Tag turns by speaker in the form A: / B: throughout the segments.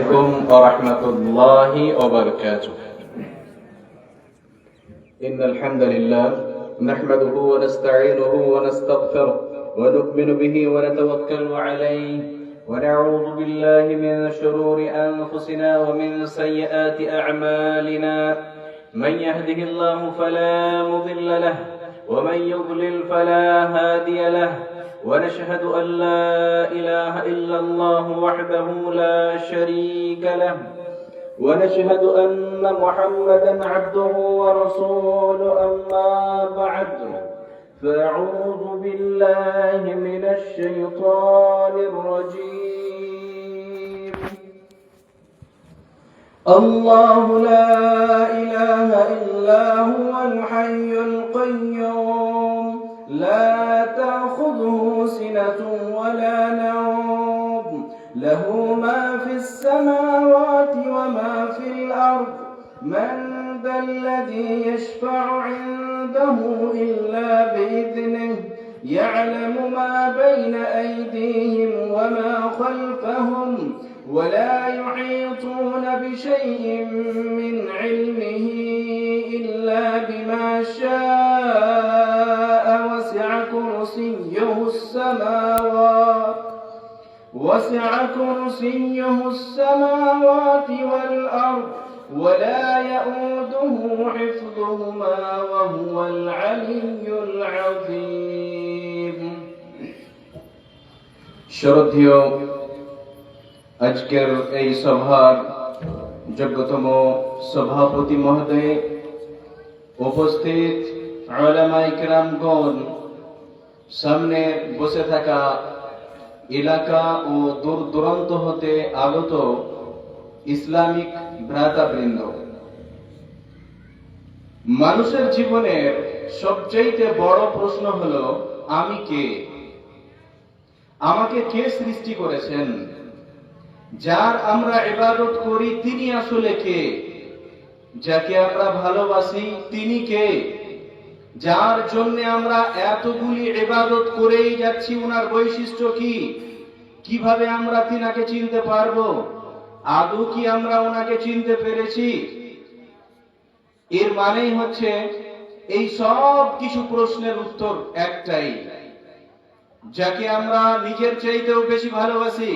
A: عليكم ورحمة الله وبركاته. إن الحمد لله نحمده ونستعينه ونستغفره ونؤمن به ونتوكل عليه ونعوذ بالله من شرور أنفسنا ومن سيئات أعمالنا. من يهده الله فلا مضل له ومن يضلل فلا هادي له. ونشهد أن لا إله إلا الله وحده لا شريك له. ونشهد أن محمدا عبده ورسوله. أما بعد فأعوذ بالله من الشيطان الرجيم. الله لا إله إلا هو الحي القيوم لا تأخذه سنة ولا نوم له ما في السماوات وما في الأرض. من ذا الذي يشفع عنده إلا بإذنه يعلم ما بين أيديهم وما خلفهم ولا يحيطون بشيء من علمه إلا بما شاء. وسع كرسيه السماوات والأرض ولا يؤوده حفظهما وهو العلي العظيم. শ্রদ্ধেয় আজকের এই সভার যোগ্যতম সভাপতি মহোদয়, উপস্থিত উলামায়ে কেরামগণ, সামনে বসে থাকা এলাকা ও দূর দূরান্ত হতে আগত ইসলামিক ভ্রাতাবৃন্দ, মানুষের জীবনের সবচেয়ে বড় প্রশ্ন হলো আমি কে? আমাকে কে সৃষ্টি করেছেন? যার আমরা ইবাদত করি তিনি আসলে কে? যাকে আমরা ভালোবাসি তিনি কে? যার জন্য আমরা এতগুলি ইবাদত করেই যাচ্ছি ওনার বৈশিষ্ট্য কি? কিভাবে আমরা তিনাকে চিনতে পারবো? আদৌ কি আমরা ওনাকে চিনতে পেরেছি? এর মানেই হচ্ছে এই সব কিছু প্রশ্নের উত্তর একটাই, যাকে আমরা নিজের চাইতেও বেশি ভালোবাসি,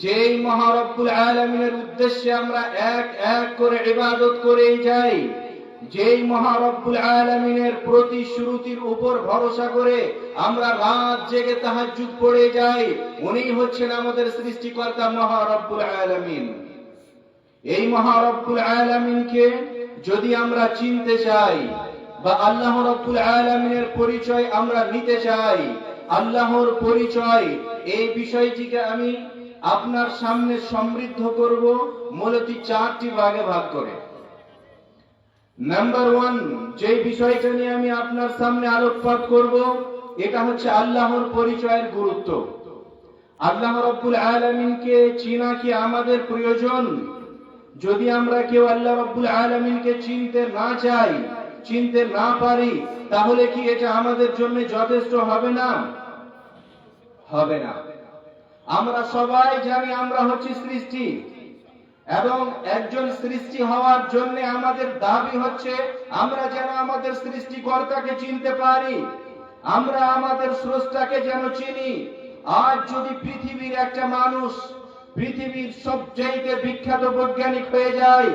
A: যেই মহারব্বুল আলামিনের উদ্দেশ্যে আমরা এক এক করে ইবাদত করেই যাই, যেই মহারব্বুল আলামিনের প্রতিশ্রুতির উপর ভরসা করে আমরা রাত জেগে তাহাজ্জুদ পড়ে যাই, উনি হচ্ছেন আমাদের সৃষ্টিকর্তা মহারব্বুল আলামিন। এই মহারব্বুল আলামিনকে যদি আমরা চিনতে চাই বা আল্লাহ রাব্বুল আলামিনের পরিচয় আমরা নিতে চাই, আল্লাহর পরিচয়, এই বিষয়টিকে আমি আপনার সামনে সমৃদ্ধ করব মূলত চারটি ভাগে ভাগ করে। নাম্বার 1, যে বিষয়টা নিয়ে আমি আপনার সামনে আলোকপাত করব, এটা হচ্ছে আল্লাহর পরিচয়ের গুরুত্ব। আল্লাহ রাব্বুল আলামিনকে চিনা কি আমাদের প্রয়োজন? যদি আমরা কেউ আল্লাহ রাব্বুল আলামিনকে চিনতে না চাই, চিনতে না পারি, তাহলে কি এটা আমাদের জন্য যথেষ্ট হবে না? হবে না। আমরা সবাই জানি আমরা হচ্ছি সৃষ্টি, এবং একজন সৃষ্টি হওয়ার জন্য আমাদের দাবি হচ্ছে আমরা যেন আমাদের সৃষ্টিকর্তাকে চিনতে পারি, আমরা আমাদের স্রষ্টাকে যেন চিনি। আজ যদি পৃথিবীর একটা মানুষ পৃথিবীর সবচেয়ে বিখ্যাত বৈজ্ঞানিক হয়ে যায়,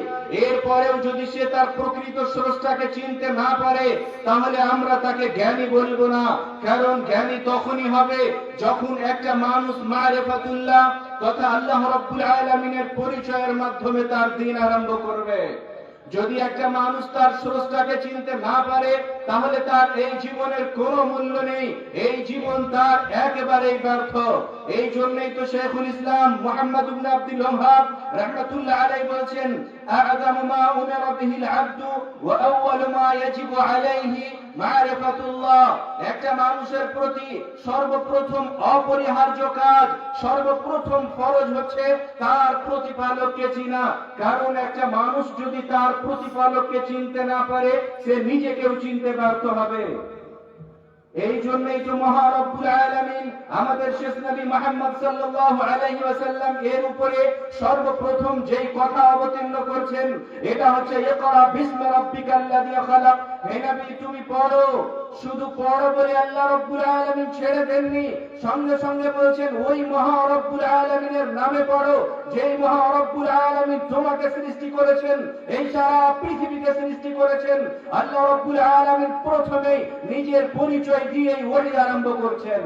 A: এরপরেও যদি সে তার প্রকৃত স্রষ্টাকে চিনতে না পারে, তাহলে আমরা তাকে জ্ঞানী বলবো না। কারণ জ্ঞানী তখনই হবে যখন একটা মানুষ মারিফাতুল্লাহ তথা আল্লাহ রাব্বুল আলামিনের পরিচয়ের মাধ্যমে তার দিন আরম্ভ করবে। যদি একটা মানুষ তার স্রষ্টাকে চিনতে না পারে, তাহলে তার এই জীবনের কোনো মূল্য নেই, এই জীবন তার একেবারেই ব্যর্থ। এই জন্যই তো শেখুল ইসলাম মুহাম্মদ ইবনে আব্দুল ওয়াহ্হাব রাহমাতুল্লাহ আলাইহি বলেছেন, আ'যামু মা উমিরা বিহিল আবদু ওয়া আউওয়ালু মা ইয়াজিবু আলাইহি মারিফাতুল্লাহ। একটা মানুষের প্রতি সর্বপ্রথম অপরিহার্য কাজ, সর্বপ্রথম ফরজ হচ্ছে তার প্রতিপালককে চিনা। কারণ একটা মানুষ যদি তার প্রতিপালককে চিনতে না পারে, সে নিজেকেও চিনতে ব্যর্থ হবে। এই জন্যই তো মহান রব্বুল আলামিন আমাদের শেষ নবী মুহাম্মদ সাল্লাল্লাহু আলাইহি ওয়াসাল্লাম এর উপরে সর্বপ্রথম যেই কথা অবতীর্ণ করছেন এটা হচ্ছে ইকরা বিসমি রাব্বিকাল্লাযী খালাক। হে নবী তুমি পড়ো, শুধু পড়ো বলে আল্লাহ রব্বুল আলামিন ছেড়ে দেননি, সঙ্গে সঙ্গে বলছেন ওই মহা রব্বুল আলামিনের নামে পড়ো যেই মহা রব্বুল আলামিন তোমাকে সৃষ্টি করেছেন, এই সারা পৃথিবীকে সৃষ্টি করেছেন। আল্লাহ রব্বুল আলামিন প্রথমেই নিজের পরিচয় দিয়েই ওহী আরম্ভ করছেন।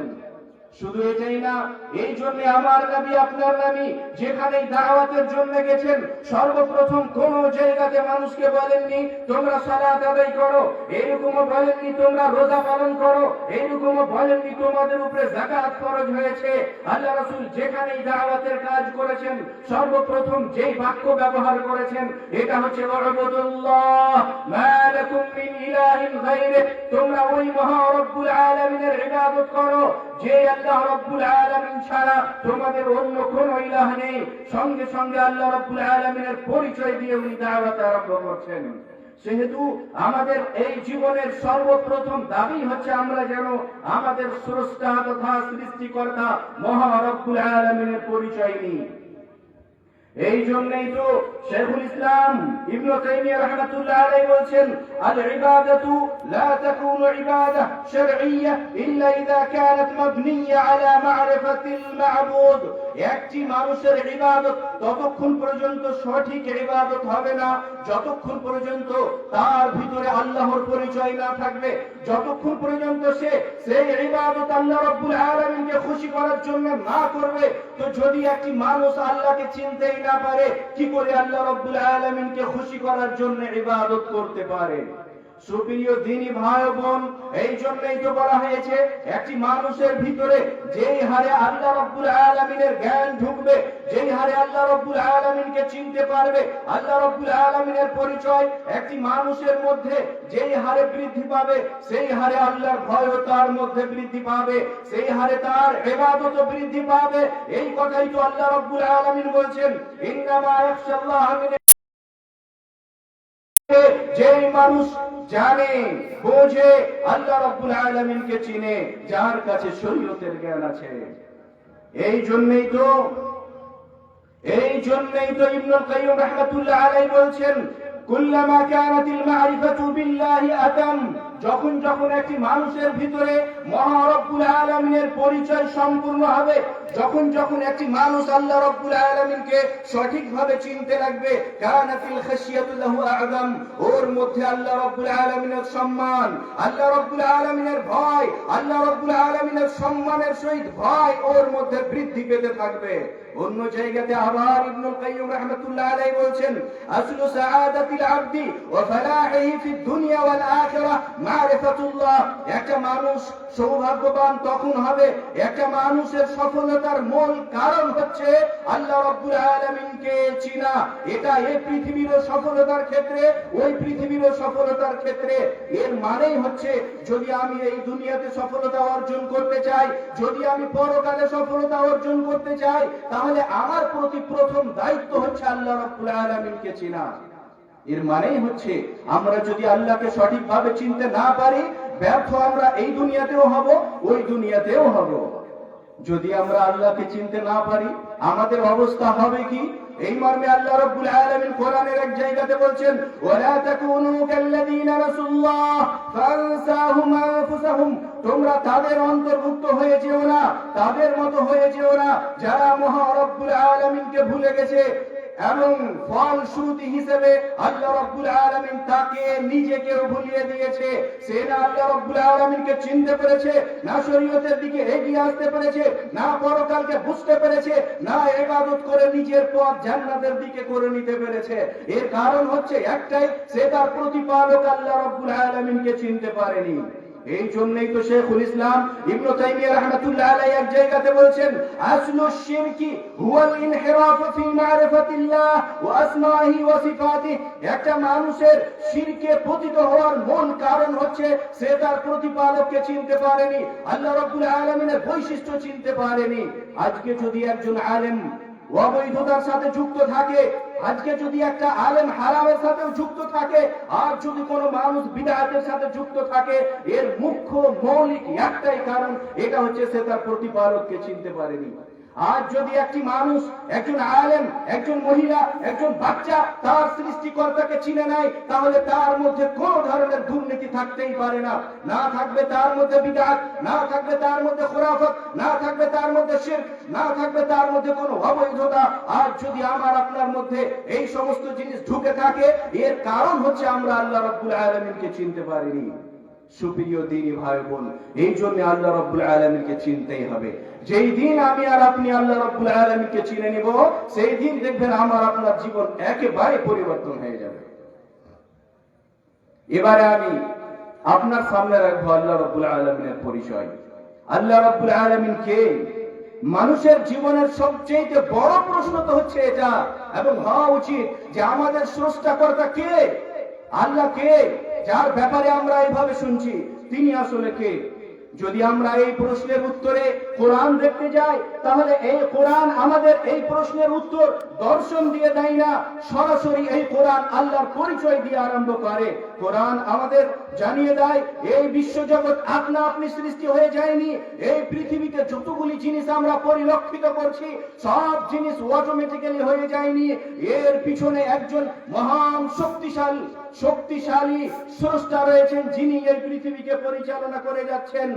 A: শুধু এটাই না, এই জন্য আমার নবী আপনার নবী যেখানেই দাওয়াতের জন্য গেছেন সর্বপ্রথম কোন জায়গাতে মানুষকে বলেননি তোমরা সালাত আদায় করো, এইরকমও বলেননি তোমরা রোজা পালন করো, এইরকমও বলেননি তোমাদের উপরে যাকাত ফরজ হয়েছে। আল্লাহ রাসূল যেখানেই দাওয়াতের কাজ করেছেন সর্বপ্রথম যেই বাক্য ব্যবহার করেছেন এটা হচ্ছে উবুদুল্লাহ মা লাকুম মিন ইলাহিন গায়রে, তোমরা ওই মহা রব্বুল আলামিনের ইবাদত করো যে আল্লাহ রব্বুল আলামিন ছাড়া তোমাদের অন্য কোনো ইলাহ নেই। সঙ্গে সঙ্গে আল্লাহ রব্বুল আলামিনের পরিচয় দিয়ে উনি দাওয়াত আরম্ভ করছেন। সেহেতু আমাদের এই জীবনের সর্বপ্রথম দাবি হচ্ছে আমরা যেন আমাদের স্রষ্টা তথা সৃষ্টিকর্তা মহা রব্বুল আলামিনের পরিচয় নিই। এই জন্যই তো শেখুল ইসলাম ইবনে তাইমিয়া রাহমাতুল্লাহ আলাইহি বলেন আল ইবাদাতু লা তাকুনু ইবাদাহ শারঈয়্যাহ ইল্লা ইযা কানাত মাবনিয়্যা আলা মা'রিফাতিল মা'বুদ। একটি মানুষের ইবাদত ততক্ষণ পর্যন্ত সঠিক ইবাদত হবে না যতক্ষণ পর্যন্ত তার ভিতরে আল্লাহর পরিচয় না থাকবে, যতক্ষণ পর্যন্ত সে সেই ইবাদত আল্লাহ রাব্বুল আলামিনকে খুশি করার জন্য না করবে। তো যদি একটি মানুষ আল্লাহকে চিনতেই না পারে কি করে আল্লাহ রাব্বুল আলামিনকে খুশি করার জন্য ইবাদত করতে পারে? সুপ্রিয় দ্বীনি ভাই বোন, এই জন্যই তো বলা হয়েছে একটি মানুষের ভিতরে যেই হারে আল্লাহ রাব্বুল আলামিনের জ্ঞান ঢুকবে, যেই হারে আল্লাহ রাব্বুল আলামিনকে চিনতে পারবে, আল্লাহ রাব্বুল আলামিনের পরিচয় একটি মানুষের মধ্যে যেই হারে বৃদ্ধি পাবে সেই হারে আল্লাহর ভয় তার মধ্যে বৃদ্ধি পাবে, সেই হারে তার ইবাদত বৃদ্ধি পাবে। এই কথাই তো আল্লাহ রাব্বুল আলামিন বলছেন ইন্নামা ইয়াখশাল্লাহ মিন, যেই মানুষ জানে বোঝে আল্লাহ রাব্বুল আলামিনকে চিনে, যার কাছে শরীয়তের জ্ঞান আছে। এই জন্যই তো ইবনুল কাইয়্যিম রাহমাতুল্লাহ আলাইহি বলেন কুল্লামা কানাতিল মা'রিফাতু বিল্লাহি আতাম, যখন যখন একটি মানুষের ভিতরে মহা রব্বুল আলামিনের পরিচয় সম্পূর্ণ হবে, যখন যখন একটি মানুষ আল্লাহ রব্বুল আলামিনকে সঠিকভাবে চিনতে লাগবে, কানাতিল খাশিয়াতু লাহু আ'যাম, ওর মধ্যে আল্লাহ রব্বুল আলামিনের সম্মান, আল্লাহ রব্বুল আলামিনের ভয়, আল্লাহ রব্বুল আলামিনের সম্মানের সহিত ভয় ওর মধ্যে বৃদ্ধি পেতে থাকবে। অন্য জায়গাতে আবার ইবনুল কাইয়্যিম রাহমাতুল্লাহ আলাইহি বলেন আসলু সাআদাতিল আবদি ওয়া ফালাহিহি ফিদ দুনিয়া ওয়াল আখিরাহ মারিফাতুল্লাহ। একটা মানুষ সৌভাগ্যবান তখন হবে, একটা মানুষের সফলতার মূল কারণ হচ্ছে আল্লাহ রাব্বুল আলামিনকে চিনা। এটা এই পৃথিবীর সফলতার ক্ষেত্রে, ওই পৃথিবীর সফলতার ক্ষেত্রে। এর মানেই হচ্ছে যদি আমি এই দুনিয়াতে সফলতা অর্জন করতে চাই, যদি আমি পরকালে সফলতা অর্জন করতে চাই, তাহলে আমার প্রতি প্রথম দায়িত্ব হচ্ছে আল্লাহ রাব্বুল আলামিনকে চিনা। এর মানেই হচ্ছে আমরা যদি আল্লাহকে সঠিকভাবে চিনতে না পারি, ব্যর্থ আমরা এই দুনিয়াতেও হব, ওই দুনিয়াতেও হব। যদি আমরা আল্লাহকে চিনতে না পারি আমাদের অবস্থা হবে কি? এই মর্মে আল্লাহ রাব্বুল আলামিন কোরআনের এক জায়গাতে বলছেন ওয়ালা তাকুনু কাল্লাযীনা রাসূলুল্লাহ ফানসাহুম আনফুসাহুম, তোমরা তাদের অন্তর্ভুক্ত হয়ে যেও না, তাদের মতো হয়ে যেও না যারা মহা রব্বুল আলামিনকে ভুলে গেছে এবং ফলশ্রুতি হিসেবে আল্লাহ রাব্বুল আলামিন তাকে নিজেকেও ভুলিয়ে দিয়েছে। সে না আল্লাহ রাব্বুল আলামিনকে চিনতে পেরেছে, না শরীয়তের দিকে এগিয়ে আসতে পেরেছে, না পরকালকে বুঝতে পেরেছে, না ইবাদত করে নিজের পথ জান্নাতের দিকে করে নিতে পেরেছে। এর কারণ হচ্ছে একটাই, সে তার প্রতিপালক আল্লাহ রাব্বুল আলামিনকে চিনতে পারেনি। এই জন্যই তো শেখুল ইসলাম ইবনে তাইমিয়া রাহমাতুল্লাহ আলাইহি এক জায়গাতে বলেছেন আসলু শিরকি হুয়াল ইনহিরাফ ফি মারিফাতিল্লাহ ওয়া আসমাইহি ওয়া সিফাতিহি। একটা মানুষের শিরকে পতিত হওয়ার মূল কারণ হচ্ছে সে তার প্রতিপালককে চিনতে পারেনি, আল্লাহ রাব্বুল আলামিনের বৈশিষ্ট্য চিনতে পারেনি। আজকে যদি একজন আলেম অবৈধতার সাথে যুক্ত থাকে, আজকে যদি একটা আলেম হারামের সাথে যুক্ত থাকে, আর যদি কোনো মানুষ বিদআতের সাথে যুক্ত থাকে, এর মুখ্য মৌলিক একটাই কারণ, এটা হচ্ছে সে তার প্রতিপালককে চিনতে পারেনি। আজ যদি একটি মানুষ, একজন আলেম, একজন মহিলা, একজন বাচ্চা তার সৃষ্টিকর্তাকে চিনে নেয়, তাহলে তার মধ্যে কোন ধরনের দুর্নীতি থাকতেই পারে না। না থাকবে তার মধ্যে বিদআত, না থাকবে তার মধ্যে খুরাফাত, না থাকবে তার মধ্যে শিরক, না থাকবে তার মধ্যে কোনো অবৈধতা। আর যদি আমার আপনার মধ্যে এই সমস্ত জিনিস ঢুকে থাকে, এর কারণ হচ্ছে আমরা আল্লাহ রাব্বুল আলামিনকে চিনতে পারিনি। সুপ্রিয় দ্বীনি ভাই বোন, এই জন্য আল্লাহ রাব্বুল আলামিনকে চিনতেই হবে। যেই দিন আমি আর আপনি আল্লাহ রাব্বুল আলামিনকে চিনে নিব, সেই দিন দেখবেন আমার আপনার জীবন একেবারে পরিবর্তন হয়ে যাবে। এবারে আমি আপনার সামনে রাখবো আল্লাহ রাব্বুল আলামিনের পরিচয়। আল্লাহ রাব্বুল আলামিন কে? মানুষের জীবনের সবচেয়ে বড় প্রশ্ন তো হচ্ছে এটা, এবং হওয়া উচিত যে আমাদের স্রষ্টাকর্তা কে? আল্লাহ কে? যার ব্যাপারে আমরা এইভাবে শুনছি, তিনি আসলে কে? যদি আমরা এই প্রশ্নের উত্তরে কোরআন দেখতে যাই, তাহলে এই কোরআন আমাদের এই প্রশ্নের উত্তর দর্শন দিয়ে দেয় না, সরাসরি এই কোরআন আল্লাহর পরিচয় দিয়ে আরম্ভ করে। কোরআন আমাদের জানিয়ে দেয় এই বিশ্বজগৎ আপনা আপনি সৃষ্টি হয়ে যায়নি। এই পৃথিবীতে যতগুলি জিনিস আমরা পরিলক্ষিত করছি, সব জিনিস অটোমেটিক্যালি হয়ে যায়নি। এর পিছনে একজন মহান শক্তিশালী স্রষ্টা রয়েছেন, যিনি এই পৃথিবীকে পরিচালনা করে যাচ্ছেন।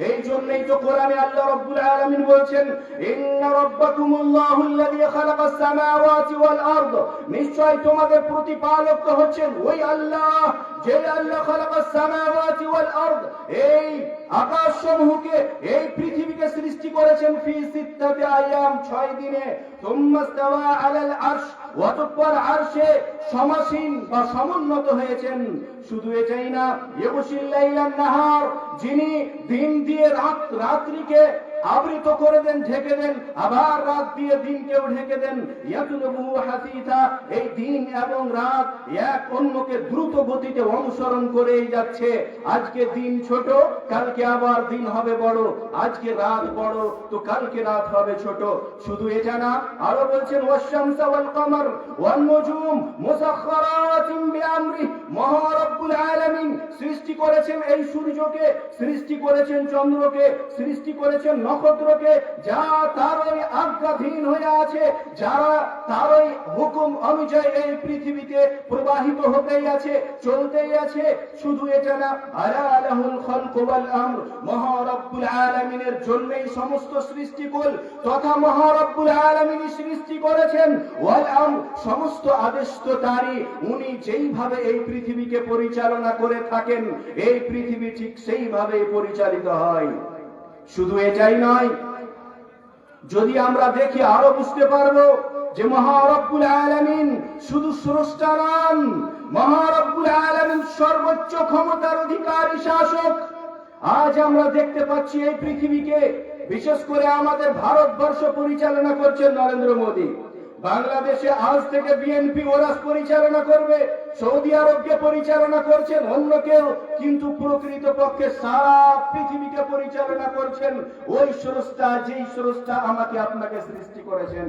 A: এই জন্যই তো কোরআনে আল্লাহ রাব্বুল আলামিন বলছেন, ইন্না রাব্বাকুমুল্লাহুল্লাযী খালাকাস সামাওয়াতি ওয়াল আরদ, নিশ্চয় তোমাদের প্রতিপালক তো হচ্ছেন ওই আল্লাহ, যে আল্লাহ খালাকাস সামাওয়াতি ওয়াল আরদ, এই আকাশসমূহকে, এই পৃথিবীকে সৃষ্টি করেছেন ফি সিত্তাতি আয়াম, 6 দিনে। সুম্মা ইস্তাওয়া আলাল আরশ, অতঃপর আরশে সমাসীন বা সমুন্নত হয়েছেন। শুধু এটাই না, ইউগশিল লাইলান নাহার, যিনি দিন দিয়ে রাত্রিকে আবৃত করে দেন, ঢেকে দেন, আবার রাত দিয়ে দিনকেও ঢেকে দেন। ইয়াতুলুহু হাসিসা, এই দিন এবং রাত এক অন্যকে দ্রুত গতিতে অনুসরণ করেই যাচ্ছে। আজকে দিন ছোট, কালকে আবার দিন হবে বড়, আজকে রাত বড় তো কালকে রাত হবে ছোট। শুধু এটা না, আরো বলছেন ওয়াশ-শামসা ওয়াল কমর ওয়ান নুজুম মুসাখখারাতিন বিআমরি, মহা রব্বুল আলামিন সৃষ্টি করেছেন এই সূর্যকে, সৃষ্টি করেছেন চন্দ্রকে, সৃষ্টি করেছেন নক্ষত্রকে, যা তার ওই আজ্ঞাধীন হয়ে আছে, যারা তার ওই হুকুম অনুযায়ী এই পৃথিবীতে প্রবাহিত হতেই আছে, চলতেই আছে। শুধু এটা না, আলা লাহুল খালকু ওয়াল আমর, মহা রব্বুল আলামিনের জন্যই সমস্ত সৃষ্টিকুল তথা মহা রব্বুল আলামিন সৃষ্টি করেছেন। ওয়াল আমর, সমস্ত আদেশ তো তারই। উনি যেইভাবে এই পৃথিবীকে পরিচালনা করে থাকেন, এই পৃথিবী ঠিক সেইভাবে পরিচালিত হয়। শুধু এটাই নয়, যদি আমরা দেখি আরো বুঝতে পারবো যে মহা রব্বুল আলামিন শুধু স্রষ্টা নন, মহা রব্বুল আলামিন সর্বোচ্চ ক্ষমতার অধিকারী শাসক। আজ আমরা দেখতে পাচ্ছি এই পৃথিবীকে, বিশেষ করে আমাদের ভারতবর্ষ পরিচালনা করছেন নরেন্দ্র মোদী। বাংলাদেশে আজ থেকে বিএনপি ওরাস পরিচালনা করবে, সৌদি আরবকে পরিচালনা করছেন অন্য কেউ, কিন্তু প্রকৃত পক্ষে সারা পৃথিবীকে পরিচালনা করছেন ওই স্রষ্টা, যেই স্রষ্টা আমাকে আপনাকে সৃষ্টি করেছেন।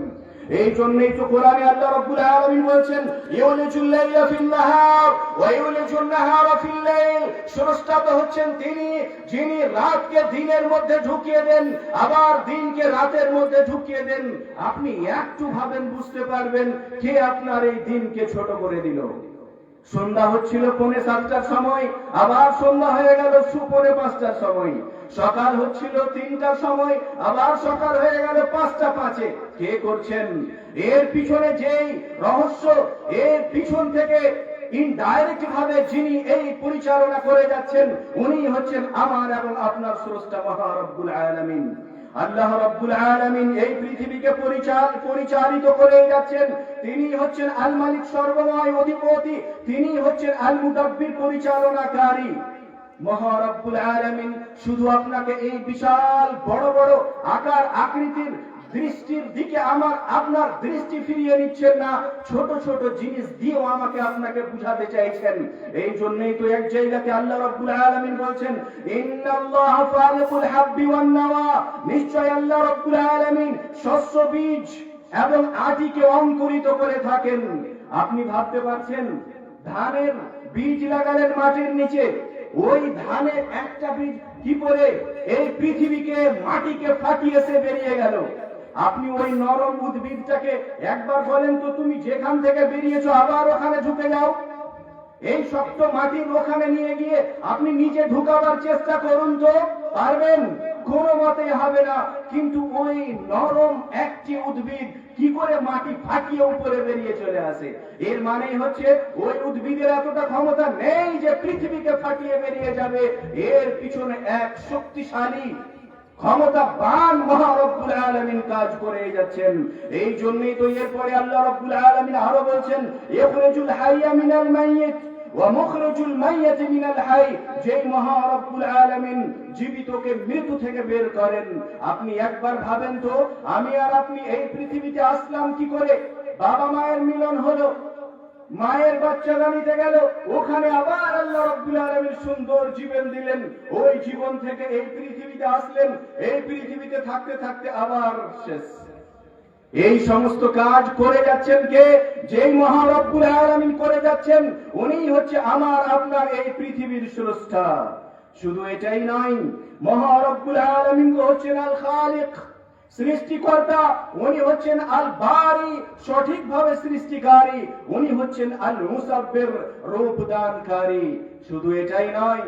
A: এই জন্যই তো কোরআনে আল্লাহ রাব্বুল আলামিন বলছেন, ইউলিজুল লাইলা ফিন নাহার ওয়া ইউলিজুন নাহারা ফিল লাইল, স্রষ্টা তো হচ্ছেন তিনি, যিনি রাতকে দিনের মধ্যে ঢুকিয়ে দেন, আবার দিনকে রাতের মধ্যে ঢুকিয়ে দেন। আপনি একটু ভাবেন, বুঝতে পারবেন কে আপনার এই দিনকে ছোট করে দিল। সন্ধ্যা হচ্ছিল 7:45 সময়, আবার সন্ধ্যা হয়ে গেল 5:45 সময়। সকাল হচ্ছিল 3টার সময়, আবার সকাল হয়ে গেল 5:05। কে করছেন? এর পিছনে যেই রহস্য, এর পিছন থেকে ইনডাইরেক্ট ভাবে যিনি এই পরিচালনা করে যাচ্ছেন, উনি হচ্ছেন আমার এবং আপনার স্রষ্টা মহা রব্বুল আলামিন। আল্লাহ রাব্বুল আলামিন এই পৃথিবীকে পরিচালিত করে যাচ্ছেন। তিনি হচ্ছেন আল মালিক, সর্বময় অধিপতি। তিনি হচ্ছেন আল মুদাব্বির, পরিচালনাকারী। মহা রব্বুল আলামিন শুধু আপনাকে এই বিশাল বড় বড় আকার আকৃতির দৃষ্টির দিকে আপনার দৃষ্টি ফিরিয়ে নিচ্ছেন না, ছোট ছোট জিনিস দিয়েও আমাকে আপনাকে বুঝাতে চাইছেন। এই জন্যই তো এক জায়গাতে আল্লাহ রাব্বুল আলামিন বলছেন, ইন্নাল্লাহা ফালিকুল হাব্বি ওয়ান নাওয়া, নিশ্চয় আল্লাহ রাব্বুল আলামিন শস্য বীজ এবং আটিকে অঙ্কুরিত করে থাকেন। আপনি ভাবতে পারছেন, ধানের বীজ লাগালেন মাটির নিচে, ওই ধানের একটা বীজ কি করে এই পৃথিবীকে মাটিকে ফাটিয়েছে বেরিয়ে গেল। আপনি ওই নরম উদ্ভিদটাকে একবার বলেন তো, তুমি যেখান থেকে বেরিয়েছো আবার ওখানে ঢুকে যাও। এই শক্ত মাটির ওখানে নিয়ে গিয়ে আপনি নিজে ঢুকাবার চেষ্টা করুন তো, পারবেন? কোনো মতেই হবে না। কিন্তু ওই নরম একটি উদ্ভিদ কি করে মাটি ফাটিয়ে উপরে বেরিয়ে চলে আসে? এর মানেই হচ্ছে ওই উদ্ভিদের এতটা ক্ষমতা নেই যে পৃথিবীকে ফাটিয়ে বেরিয়ে যাবে। এর পিছনে এক শক্তিশালী ক্ষমতাবান মহা রব্বুল আলামিন কাজ করে যাচ্ছেন। এই জন্যই তো এরপরে আল্লাহ রব্বুল আলামিন আরো বলছেন, ইখরিজুল হাইয়া মিনাল মাইয়িত ওয়া মুখরিজুল মাইয়িত মিনাল হাই। যেই মহা রব্বুল আলামিন জীবিতকে মৃত্যু থেকে বের করেন। আপনি একবার ভাবেন তো, আমি আর আপনি এই পৃথিবীতে আসলাম কি করে? বাবা মায়ের মিলন হলো, মায়ের বাচ্চারা নিতে গেল, ওখানে আবার আল্লাহ রাব্বুল আলামিন সুন্দর জীবন দিলেন। ওই জীবন থেকে এই পৃথিবীতে আসলেন, এই পৃথিবীতে থাকতে থাকতে আবার শেষ। এই সমস্ত কাজ করে যাচ্ছেন কে? যেই মহা রব্বুল আলামিন করে যাচ্ছেন, উনিই হচ্ছে আমার আপনার এই পৃথিবীর স্রষ্টা। শুধু এটাই নয়, মহা রব্বুল আলামিন তো হচ্ছেন আল খালিক, সৃষ্টিকর্তা। উনি হচ্ছেন আল বারি, সঠিকভাবে সৃষ্টিকারী। উনি হচ্ছেন আল মুসাব্বির, রূপদানকারী। শুধু এটাই নয়,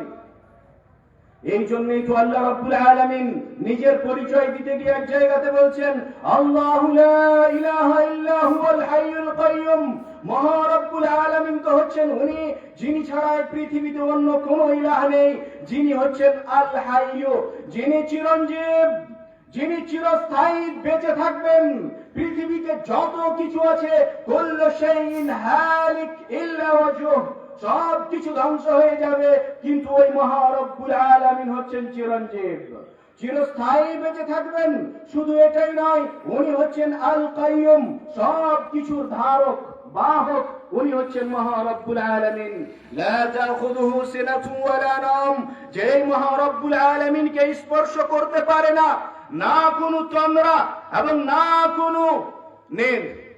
A: এই জন্যই তো আল্লাহ রাব্বুল আলামিন নিজের পরিচয় দিতে গিয়ে এক জায়গাতে বলছেন, আল্লাহু লা ইলাহা ইল্লা হুয়াল হাইয়ুল কাইয়ুম। মহা রব্বুল আলামিন তো হচ্ছেন উনি যিনি ছাড়া পৃথিবীতে অন্য কোনো ইলাহ নেই। যিনি হচ্ছেন আল হাইয়্যু, যিনি চিরঞ্জীব, যিনি চিরস্থায়ী বেঁচে থাকবেন। পৃথিবীতে যত কিছু আছে, কুল্লু শাইইন হালিক ইল্লা ওয়াজহুহু, সব কিছু ধ্বংস হয়ে যাবে, কিন্তু ওই মহা রব্বুল আলামিন হচ্ছেন চিরঞ্জীব, চিরস্থায়ী বেঁচে থাকবেন। শুধু এটাই নয়, উনি হচ্ছেন আল কাইয়ুম, সব কিছুর ধারক বাহক। উনি হচ্ছেন মহা রব্বুল আলামিন। লা তাখুযুহু সিনাতুন ওয়ালা নাওম, যেই মহা রব্বুল আলামিনকে স্পর্শ করতে পারে না, না কোনো তন্দ্রা এবং না কোনো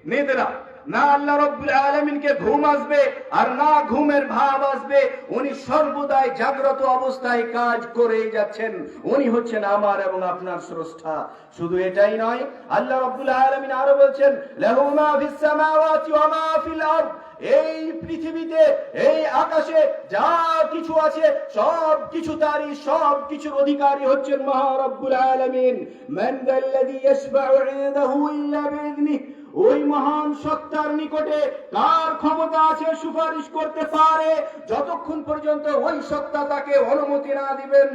A: নিদ্রা, না আল্লাহ রাব্বুল আলামিনকে ঘুম আসবে আর না ঘুমের ভাব আসবে। উনি সর্বদাই জাগ্রত অবস্থায় কাজ করে যাচ্ছেন। উনি হচ্ছেন আমার এবং আপনার স্রষ্টা। শুধু এটাই নয়, আল্লাহ রাব্বুল আলামিন আরো বলছেন, লাহু মা ফিস সামাওয়াতি ওয়া মা ফিল আরদ। এই পৃথিবীতে, এই আকাশে যা কিছু আছে সব কিছু তারই, সব কিছুর অধিকারী হচ্ছেন মহা রব্বুল আলামিন। মান যাল্লাযী ইয়াশফাউ ইনদাহু ইল্লা বিইذনিহি, ওই মহান সত্তার নিকটে কার ক্ষমতা আছে সুপারিশ করতে পারে, যতক্ষণ পর্যন্ত ওই সত্তা তাকে অনুমতি না দিবেন।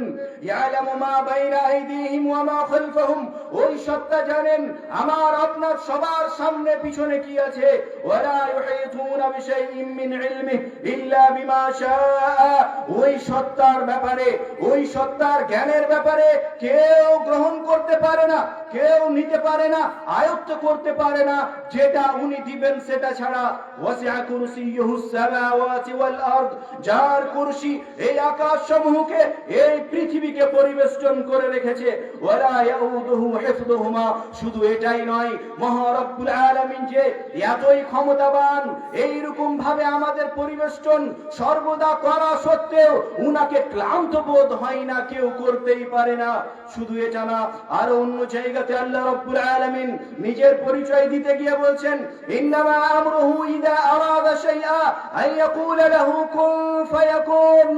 A: ইয়ালামু মা বাইনা আইদিহিম ওয়া মা খালফাহুম, ওই সত্তা জানেন আমার আপনার সবার সামনে পিছনে কি আছে। ওয়ালা ইউহিতুনা বিশাইইন মিন ইলমিহি ইল্লা বিমা শাআ, ওই সত্তার ব্যাপারে, ওই সত্তার জ্ঞানের ব্যাপারে কেউ গ্রহণ করতে পারে না, কেউ নিতে পারে না, আয়ত্ত করতে পারে না, যেটা উনি দিবেন সেটা ছাড়া। ওয়াসিআ কুরসিয়ুহুস সামাওয়াতি ওয়াল আরদ, যার কুরসি এই আকাশ সমূহকে, এই পৃথিবীকে পরিবেষ্টন করে রেখেছে। ওয়ালা ইয়াউদুহু হিফযুহুমা, শুধু এটাই নয়, মহা রব্বুল আলামিন যে এতই ক্ষমতাবান, এই রকম ভাবে আমাদের পরিবেষ্টন সর্বদা করা সত্ত্বেও উনাকে ক্লান্ত বোধ হয় না, কেউ করতেই পারে না। শুধু এটা না, আরো অন্য জায়গাতে আল্লাহ রাব্বুল আলামিন নিজের পরিচয় দিতে গিয়ে বলছেন, ইন্নামা আমরুহু ইযা আরাদা শাইআ আইয়াকুলা লাহু কুন ফায়াকুন।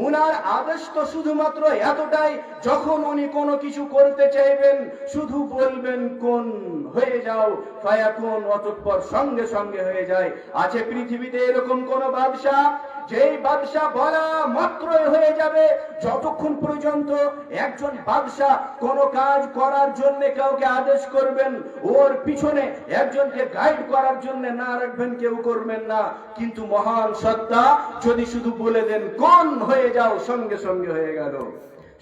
A: উনার আদেশ তো শুধুমাত্র এতটাই, যখন উনি কোনো কিছু করতে চাইবেন শুধু বলবেন কোন, হয়ে যাও, ফায়াকুন, অতঃপর সঙ্গে সঙ্গে হয়ে যায়। আছে পৃথিবীতে এরকম কোন বাদশা যেই বাদশা বলা মাত্রই হয়ে যাবে? যতক্ষণ পর্যন্ত একজন বাদশা কোন কাজ করার জন্য কাউকে আদেশ করবেন, ওর পিছনে একজনকে গাইড করার জন্য না রাখবেন, কেউ করবেন না। কিন্তু মহান সত্তা যদি শুধু বলে দেন কোন, হয়ে যাও, সঙ্গে সঙ্গে হয়ে গেল।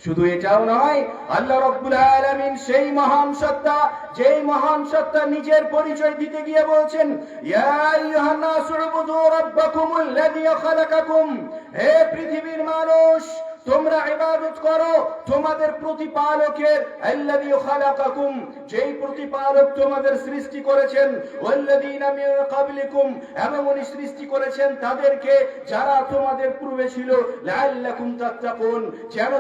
A: শুধু এটাও নয়, আল্লাহ রাব্বুল আলামিন সেই মহান সত্তা, যেই মহান সত্তা নিজের পরিচয় দিতে গিয়ে বলছেন, ইয়া আইয়ুহান নাসু উবুদু রাব্বাকুমুল্লাযী খালাকাকুম, হে পৃথিবীর মানুষ, তোমরা ইবাদত করো তোমাদের প্রতিপালকের, আল্লাযী খালাকাকুম, যেই প্রতিপালক তোমাদের সৃষ্টি করেছেন, ওয়াল্লাযীনা মিন ক্বাবলিকুম, এবং উনি সৃষ্টি করেছেন তাদেরকে যারা তোমাদের পূর্বে ছিল, লাআল্লাকুম তাত্তাকুন, যেন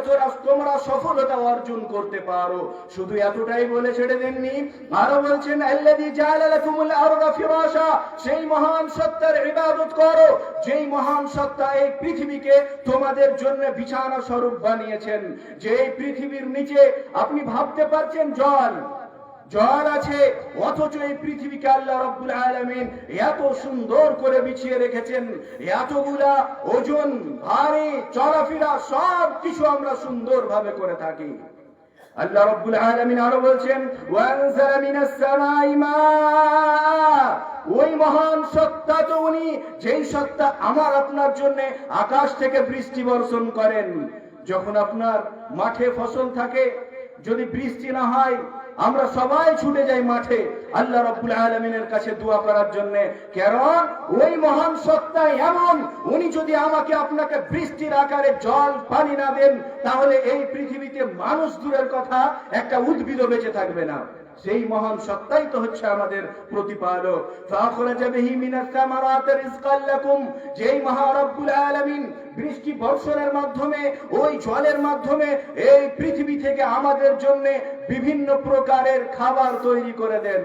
A: তোমরা সফলতা অর্জন করতে পারো। শুধু এতটাই বলে ছেড়ে দেননি, আরো বলছেন আল্লাযী জাআলা লাকুমুল আরদা ফিরাশা, সেই মহান সত্তার ইবাদত করো যেই মহান সত্তা এই পৃথিবীকে তোমাদের জন্য বিছানা স্বরূপ বানিয়েছেন। যে পৃথিবীর নিচে আপনি ভাবতে পারছেন জল আছে, অথচ এই পৃথিবীকে আল্লাহ রাব্বুল আলামিন এত সুন্দর করে বিছিয়ে রেখেছেন, এতগুলা ওজন ভারী চলাফেরা সব কিছু আমরা সুন্দরভাবে করে থাকি। আল্লাহ রাব্বুল আলামিন আরো বলছেন ওয়ানজালা মিনাস সামাই মা, ওই মহান সত্তা তো উনি যেই সত্তা আমার আপনার জন্য আকাশ থেকে বৃষ্টি বর্ষণ করেন। যখন আপনার মাঠে ফসল থাকে, যদি বৃষ্টি না হয় আমরা সবাই ছুটে যাই মাঠে আল্লাহ রাব্বুল আলামিনের কাছে দোয়া করার জন্য, কারণ ওই মহান সত্তা এমন, উনি যদি আমাকে আপনাকে বৃষ্টির আকারে জল পানি না দেন তাহলে এই পৃথিবীতে মানুষ দূরের কথা একটা উদ্ভিদও বেঁচে থাকবে না। সেই মহান সত্তাই তো হচ্ছে আমাদের প্রতিপালক। ফাখরাজা বিহি মিনাস সামারাতি রিজকাল লাকুম, যেই মহা রব্বুল আলামিন বৃষ্টি বর্ষণের মাধ্যমে, ওই জলের মাধ্যমে এই পৃথিবী থেকে আমাদের জন্য বিভিন্ন প্রকারের খাবার তৈরি করে দেন।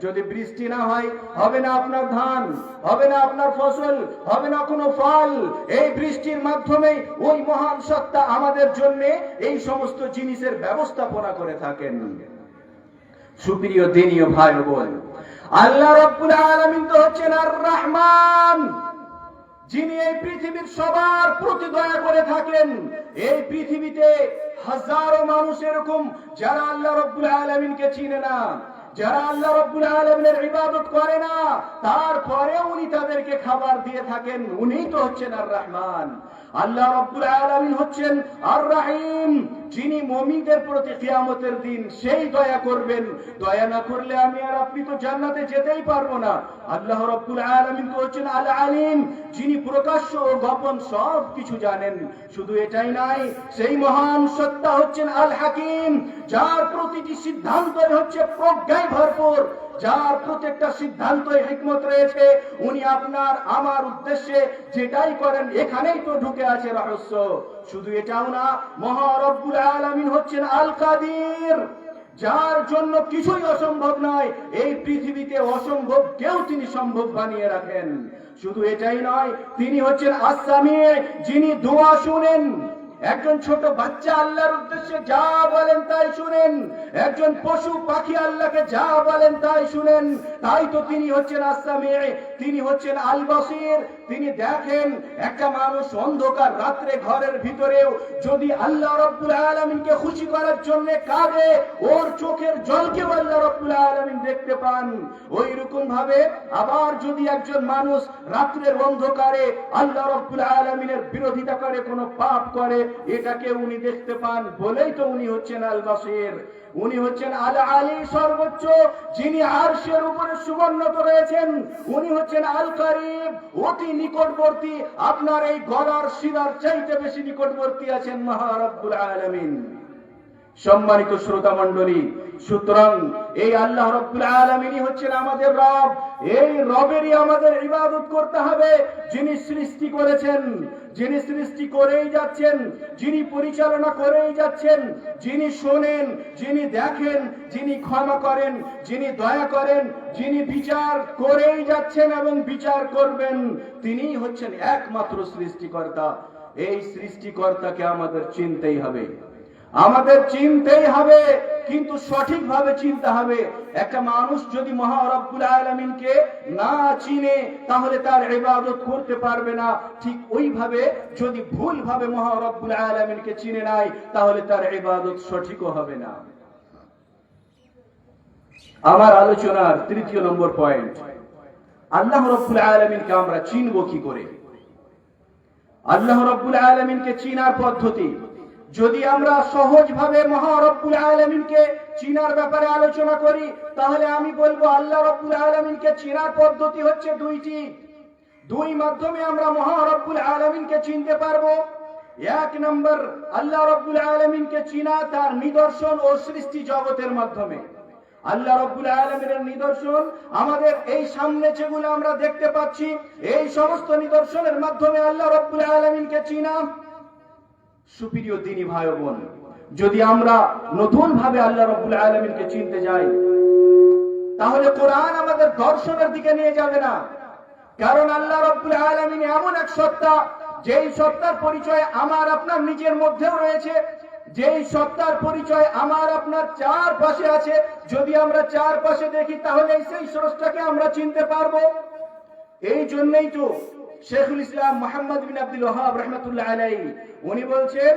A: যদি বৃষ্টি না হয়, হবে না আপনার ধান, হবে না আপনার ফসল, হবে না কোনো ফল। এই বৃষ্টির মাধ্যমে ওই মহান সত্তা আমাদের জন্য এই সমস্ত জিনিসের ব্যবস্থাপনা করে থাকেন। সুপ্রিয় দিনীয় ভাই ও বোন, আল্লাহ রাব্বুল আলামিন তো হচ্ছেন আর রহমান, যিনি এই পৃথিবীর সবার প্রতি দয়া করে থাকেন। এই পৃথিবীতে হাজারো মানুষ এরকম যারা আল্লাহ রাব্বুল আলামিনকে চিনে না, যারা আল্লাহ রাব্বুল আলামিনের ইবাদত করে না, তারপরে উনি তাদেরকে খাবার দিয়ে থাকেন। উনি তো হচ্ছেন আর রহমান। আল্লাহ রাব্বুল আলামিন হচ্ছেন আর রহিম, যিনি মুমিনদের প্রতি কিয়ামতের দিন সেই দয়া করবেন। দয়া না করলে আমি আর আপনি তো জান্নাতে যেতেই পারবো না। আল্লাহ রাব্বুল আলামিন তো হচ্ছেন আল আলিম, যিনি প্রকাশ্য ও গোপন সব কিছু জানেন। শুধু এটাই নয়, সেই মহান সত্তা হচ্ছেন আল হাকিম, যার প্রতিটি সিদ্ধান্তই হচ্ছে প্রজ্ঞায় ভরপুর, যার প্রত্যেকটা সিদ্ধান্তে হিকমত রয়েছে। উনি আপনার আমার উদ্দেশ্যে যেটাই করেন এখানেই তো ঢুকে আছে রহস্য। শুধু এটাও না, মহা রব্বুল আলামিন হচ্ছেন আল কাদির, যার জন্য কিছুই অসম্ভব নয়। এই পৃথিবীতে অসম্ভব কেউ তিনি সম্ভব বানিয়ে রাখেন। শুধু এটাই নয়, তিনি হচ্ছেন আস-সামি, যিনি দোয়া শুনেন। একজন ছোট বাচ্চা আল্লাহর উদ্দেশ্যে যা বলেন তাই শুনেন, একজন পশু পাখি আল্লাহকে যা বলেন তাই শুনেন। তাই তো তিনি হচ্ছেন আস-সামি, তিনি হচ্ছেন আল বাসির। তিনি দেখেন একটা মানুষ অন্ধকার রাত্রে ঘরের ভিতরেও যদি আল্লাহ রাব্বুল আলামিনকে খুশি করার জন্য কাঁদে, ওর চোখের জলকে আল্লাহ রাব্বুল আলামিন দেখতে পান। ওই রকম ভাবে আবার যদি একজন মানুষ রাত্রের অন্ধকারে আল্লাহ রাব্বুল আলামিনের বিরোধিতা করে, কোনো পাপ করে, এটাকে উনি দেখতে পান। বলেই তো উনি হচ্ছেন আল বাসির। উনি হচ্ছেন আল আলী, সর্বোচ্চ, যিনি আরশের উপরে সুবর্ণত রয়েছেন। উনি হচ্ছেন আল কারীব, অতি নিকটবর্তী, আপনার এই গলার শিরার চাইতে বেশি নিকটবর্তী আছেন মহা রব্বুল আলামিন। সম্মানিত শ্রোতা মণ্ডলী, সুতরাং এই আল্লাহ রাব্বুল আলামিনই হচ্ছেন আমাদের রব। এই রবেরই আমাদের ইবাদত করতে হবে, যিনি সৃষ্টি করেছেন, যিনি সৃষ্টি করেই যাচ্ছেন, যিনি পরিচালনা করেই যাচ্ছেন, যিনি শোনেন, যিনি দেখেন, যিনি ক্ষমা করেন, যিনি দয়া করেন, যিনি বিচার করেই যাচ্ছেন এবং বিচার করবেন। তিনিই হচ্ছেন একমাত্র সৃষ্টিকর্তা। এই সৃষ্টিকর্তাকে আমাদের চিনতেই হবে, আমাদের চিনতেই হবে, কিন্তু সঠিকভাবে চিনতে হবে। একটা মানুষ যদি মহা রব্বুল আলামিনকে না চিনে তাহলে তার ইবাদত করতে পারবে না। ঠিক ওইভাবে যদি ভুলভাবে মহা রব্বুল আলামিনকে চিনে নাই তাহলে তার ইবাদত সঠিকও হবে না। আমার আলোচনার তৃতীয় নম্বর পয়েন্ট, আল্লাহ রাব্বুল আলামিনকে আমরা চিনব কি করে। আল্লাহ রাব্বুল আলামিনকে চিনার পদ্ধতি, যদি আমরা সহজভাবে মহা রব্বুল আলামিনকে চিনার ব্যাপারে আলোচনা করি তাহলে আমি বলবো আল্লাহ রব্বুল আলামিনকে চিনার পদ্ধতি হচ্ছে দুইটি। দুই মাধ্যমে আমরা মহা রব্বুল আলামিনকে চিনতে পারবো। এক নম্বর আল্লাহ রাব্বুল আলামিনকে চিনা তার নিদর্শন ও সৃষ্টি জগতের মাধ্যমে। আল্লাহ রাব্বুল আলামিনের নিদর্শন আমাদের এই সামনে যেগুলো আমরা দেখতে পাচ্ছি, এই সমস্ত নিদর্শনের মাধ্যমে আল্লাহ রাব্বুল আলামিনকে চিনা। সুপ্রিয় দ্বীনি ভাই ও বোন, যদি আমরা নতুন ভাবে আল্লাহ রাব্বুল আলামিনকে চিনতে যাই, তাহলে কোরআন আমাদের দর্শনের দিকে নিয়ে যাবে না। কারণ আল্লাহ রাব্বুল আলামিন এমন এক সত্তা, যেই সত্তার পরিচয় আমার আপনার নিজের মধ্যেও রয়েছে, যেই সত্তার পরিচয় আমার আপনার চারপাশে আছে। যদি আমরা চারপাশে দেখি, তাহলে সেই স্রষ্টাকে আমরা চিনতে পারবো। এই জন্যই তো শেখুল ইসলাম মুহাম্মদ বিন আব্দুল ওয়াহাব রাহমাতুল্লাহ আলাইহি উনি বলছেন,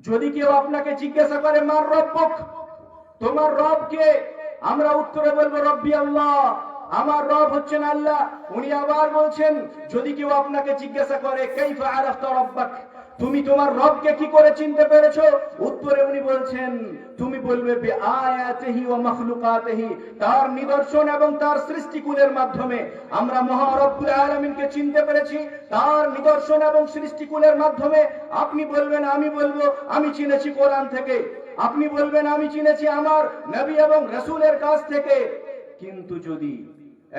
A: যদি কেউ আপনাকে জিজ্ঞাসা করে মার রব্বুক, তোমার রব কে? আমরা উত্তরে বলবো রব্বি আল্লাহ, আমার রব হচ্ছেন আল্লাহ। উনি আবার বলছেন, যদি কেউ আপনাকে জিজ্ঞাসা করে কাইফা আরাফতা রাব্বাক, তুমি তোমার রবকে কি করে চিনতে পেরেছো? উত্তরে উনি বলছেন, তুমি বলবে বিআয়াতিহি ওয়া মাখলুকাতিহি, তার নিদর্শন এবং তার সৃষ্টিকুলের মাধ্যমে আমরা মহা রব্বুল আলামিনকে চিনতে পেরেছি। তার নিদর্শন এবং সৃষ্টিকুলের মাধ্যমে আপনি বলবেন, আমি বলবো আমি চিনেছি কোরআন থেকে। আপনি বলবেন আমি চিনেছি আমার নবী এবং রাসূলের কাছ থেকে। কিন্তু যদি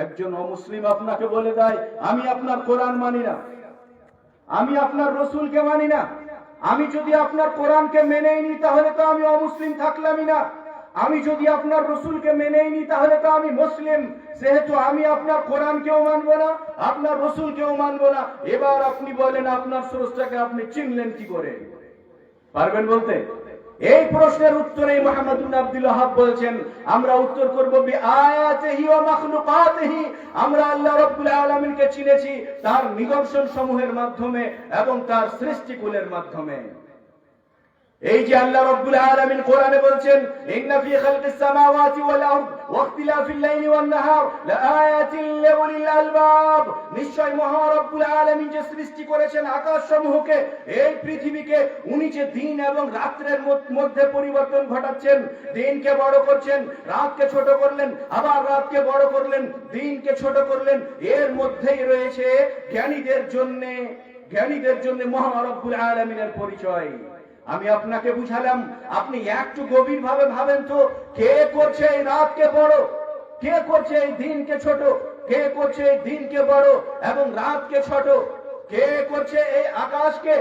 A: একজন অমুসলিম আপনাকে বলে দেয়, আমি আপনার কোরআন মানি না, আমি আপনার রসুলকে মানি না, আমি যদি আপনার কোরআনকে মেনেই নি, তাহলে তো আমি অমুসলিম থাকলামই না। আমি যদি আপনার রসুলকে মেনেই নি, তাহলে তো আমি মুসলিম। সেহেতু আমি আপনার কোরআনকেও মানব না, আপনার রসুলকেও মানব না। এবার আপনি বলেন, আপনার স্রষ্টাকে আপনি চিনলেন কি করে? পারবেন বলতে? এই প্রশ্নের উত্তরে মুহাম্মদ ইবনে আব্দুল ওয়াহাব বলেছেন, আমরা উত্তর করব বিআয়াতিহি ওয়া মাখলুকাতিহি, আমরা আল্লাহ রাব্বুল আলামিনকে চিনেছি তার নিদর্শন সমূহের মাধ্যমে এবং তার সৃষ্টিকুলের মাধ্যমে। এই যে আল্লাহ রাব্বুল আলামিন কোরআনে বলছেন, ইন্না ফি খালকিস সামাওয়াতি ওয়াল আরদ ওয়া ইখতিলাফিল লাইলি ওয়ান নাহার লাআয়াতিন লিউলিল আলবাব, নিশ্চয় মহা রব্বুল আলামিন যে সৃষ্টি করেছেন আকাশসমূহকে, এই পৃথিবীকে, উনি যে দিন এবং রাত্রের মধ্যে পরিবর্তন ঘটাচ্ছেন, দিনকে বড় করছেন, রাতকে ছোট করলেন, আবার রাতকে বড় করলেন, দিনকে ছোট করলেন, এর মধ্যেই রয়েছে জ্ঞানীদের জন্য মহা রব্বুল আলামিনের পরিচয়। আমি আপনাকে বুঝালাম, আপনি একটু গভীর ভাবে ভাবেন তো, কে করছে এই রাতকে বড়, কে করছে এই দিনকে ছোট, কে করছে এই দিনকে বড় এবং রাতকে ছোট, কে করছে এই আকাশকে